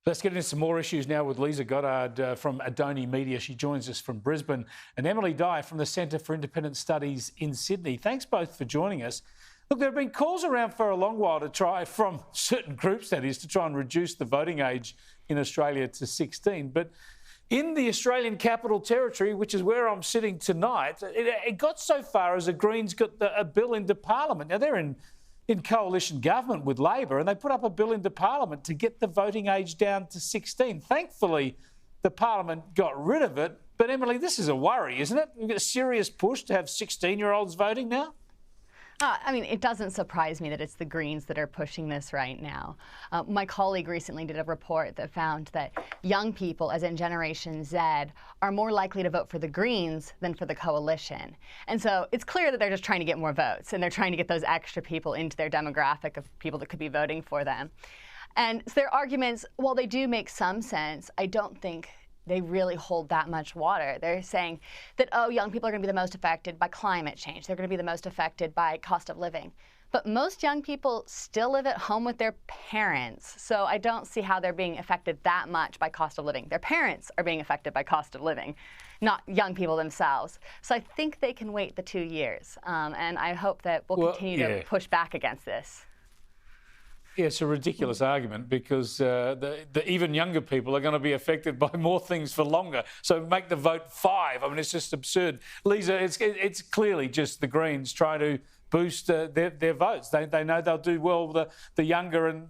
Let's get into some more issues now with Leisa Goddard from Adoni Media. She joins us from Brisbane, and Emilie from the Centre for Independent Studies in Sydney. Thanks both for joining us. Look, there have been calls around for a long while to try, from certain groups that is, to try and reduce the voting age in Australia to 16. But in the Australian Capital Territory, which is where I'm sitting tonight, it got so far as the Greens got a bill into Parliament. Now, they're in coalition government with Labor, and they put up a bill into Parliament to get the voting age down to 16. Thankfully, the Parliament got rid of it. But, Emilie, this is a worry, isn't it? We've got a serious push to have 16-year-olds voting now. I mean, it doesn't surprise me that it's the Greens that are pushing this right now. My colleague recently did a report that found that young people, as in Generation Z, are more likely to vote for the Greens than for the coalition. And so it's clear that they're just trying to get more votes, and they're trying to get those extra people into their demographic of people that could be voting for them. And so their arguments, while they do make some sense, I don't think they really hold that much water. They're saying that, oh, young people are going to be the most affected by climate change. They're going to be the most affected by cost of living. But most young people still live at home with their parents. So I don't see how they're being affected that much by cost of living. Their parents are being affected by cost of living, not young people themselves. So I think they can wait the 2 years. And I hope that we'll continue to push back against this. Yeah, it's a ridiculous argument because the even younger people are going to be affected by more things for longer. So make the vote 5. I mean, it's just absurd. Leisa, it's clearly just the Greens trying to boost their votes. They know they'll do well with the younger and,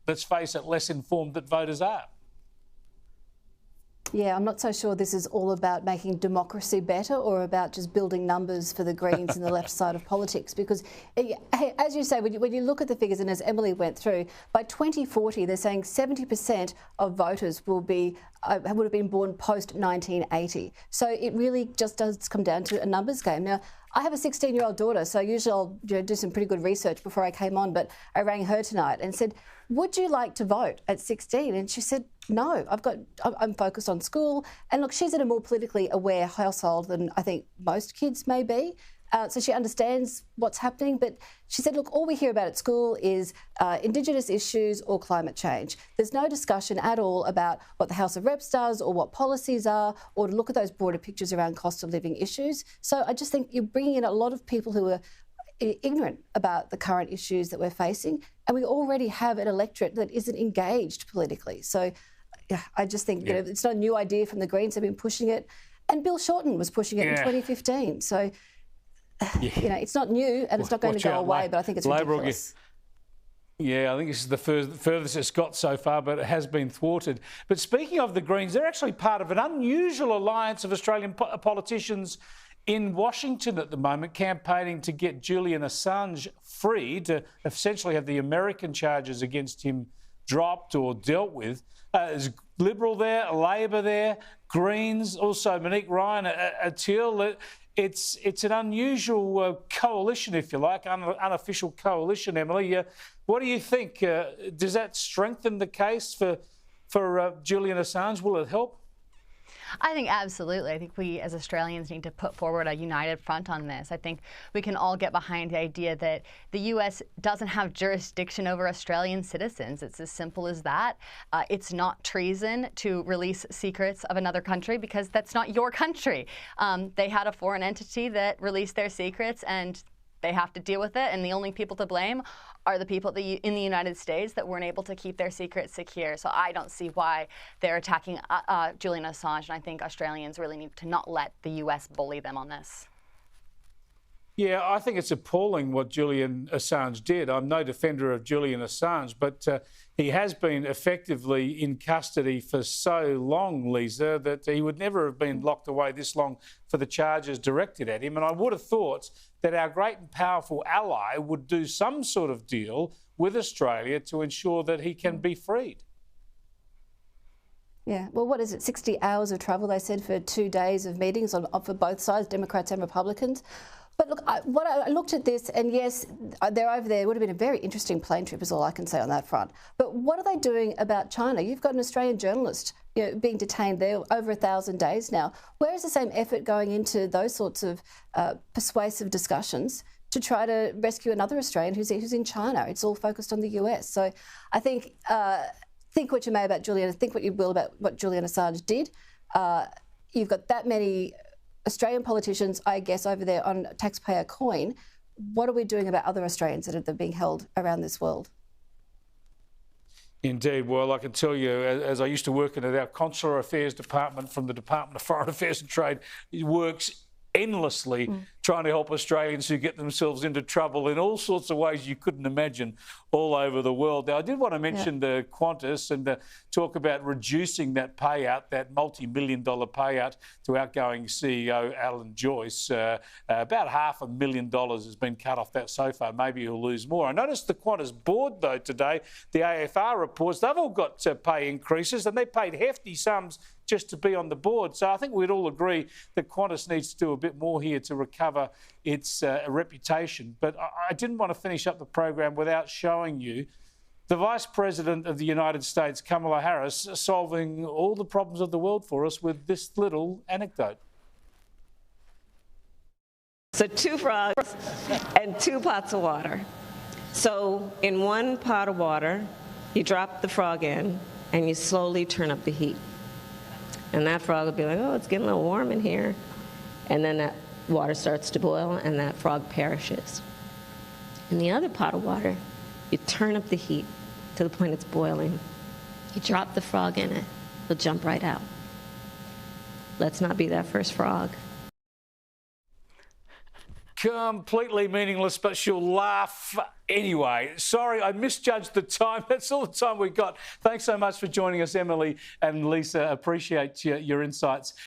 let's face it, less informed that voters are. Yeah, I'm not so sure this is all about making democracy better or about just building numbers for the Greens and the left side of politics. Because, as you say, when you look at the figures, and as Emilie went through, by 2040, they're saying 70% of voters would have been born post-1980. So it really just does come down to a numbers game. Now, I have a 16-year-old daughter, so usually I'll do some pretty good research before I came on, but I rang her tonight and said, would you like to vote at 16? And she said, no, I'm focused on school. And look, she's in a more politically aware household than I think most kids may be. So she understands what's happening. But she said, look, all we hear about at school is Indigenous issues or climate change. There's no discussion at all about what the House of Reps does or what policies are, or to look at those broader pictures around cost of living issues. So I just think you're bringing in a lot of people who are ignorant about the current issues that we're facing. And we already have an electorate that isn't engaged politically. So yeah, I just think it's not a new idea from the Greens. They've been pushing it. And Bill Shorten was pushing it in 2015. So, it's not new and it's not going to go away, but I think it's ridiculous. Yeah, I think this is the furthest it's got so far, but it has been thwarted. But speaking of the Greens, they're actually part of an unusual alliance of Australian politicians in Washington at the moment, campaigning to get Julian Assange free, to essentially have the American charges against him dropped or dealt with. There's Liberal there, Labor there, Greens, also Monique Ryan, Teal. It's an unusual coalition, if you like, unofficial coalition, Emilie. What do you think? Does that strengthen the case for Julian Assange? Will it help? I think absolutely. I think we as Australians need to put forward a united front on this. I think we can all get behind the idea that the US doesn't have jurisdiction over Australian citizens. It's as simple as that. It's not treason to release secrets of another country because that's not your country. They had a foreign entity that released their secrets and they have to deal with it, and the only people to blame are the people in the United States that weren't able to keep their secrets secure. So I don't see why they're attacking Julian Assange, and I think Australians really need to not let the US bully them on this. Yeah, I think it's appalling what Julian Assange did. I'm no defender of Julian Assange, but he has been effectively in custody for so long, Leisa, that he would never have been locked away this long for the charges directed at him. And I would have thought that our great and powerful ally would do some sort of deal with Australia to ensure that he can be freed. Yeah, well, what is it, 60 hours of travel, they said, for 2 days of meetings for both sides, Democrats and Republicans. But look, I looked at this, and yes, they're over there. It would have been a very interesting plane trip is all I can say on that front. But what are they doing about China? You've got an Australian journalist being detained there over 1,000 days now. Where is the same effort going into those sorts of persuasive discussions to try to rescue another Australian who's in China? It's all focused on the US. So I think think what you may about Julian, think what you will about what Julian Assange did. You've got that many Australian politicians, I guess, over there on taxpayer coin. What are we doing about other Australians that are being held around this world? Indeed. Well, I can tell you, as I used to work in our Consular Affairs Department from the Department of Foreign Affairs and Trade, it works endlessly trying to help Australians who get themselves into trouble in all sorts of ways you couldn't imagine all over the world. Now, I did want to mention the Qantas and talk about reducing that payout, that multi-million-dollar payout to outgoing CEO Alan Joyce. About $500,000 has been cut off that so far. Maybe he'll lose more. I noticed the Qantas board, though, today, the AFR reports, they've all got pay increases and they paid hefty sums just to be on the board. So I think we'd all agree that Qantas needs to do a bit more here to recover its reputation. But I didn't want to finish up the program without showing you the Vice President of the United States, Kamala Harris, solving all the problems of the world for us with this little anecdote. So 2 frogs and 2 pots of water. So in 1 pot of water, you drop the frog in and you slowly turn up the heat. And that frog will be like, oh, it's getting a little warm in here. And then that water starts to boil and that frog perishes. In the other pot of water, you turn up the heat to the point it's boiling. You drop the frog in it, it'll jump right out. Let's not be that first frog. Completely meaningless, but she'll laugh anyway. Sorry, I misjudged the time. That's all the time we got. Thanks so much for joining us, Emilie and Leisa. Appreciate your insights.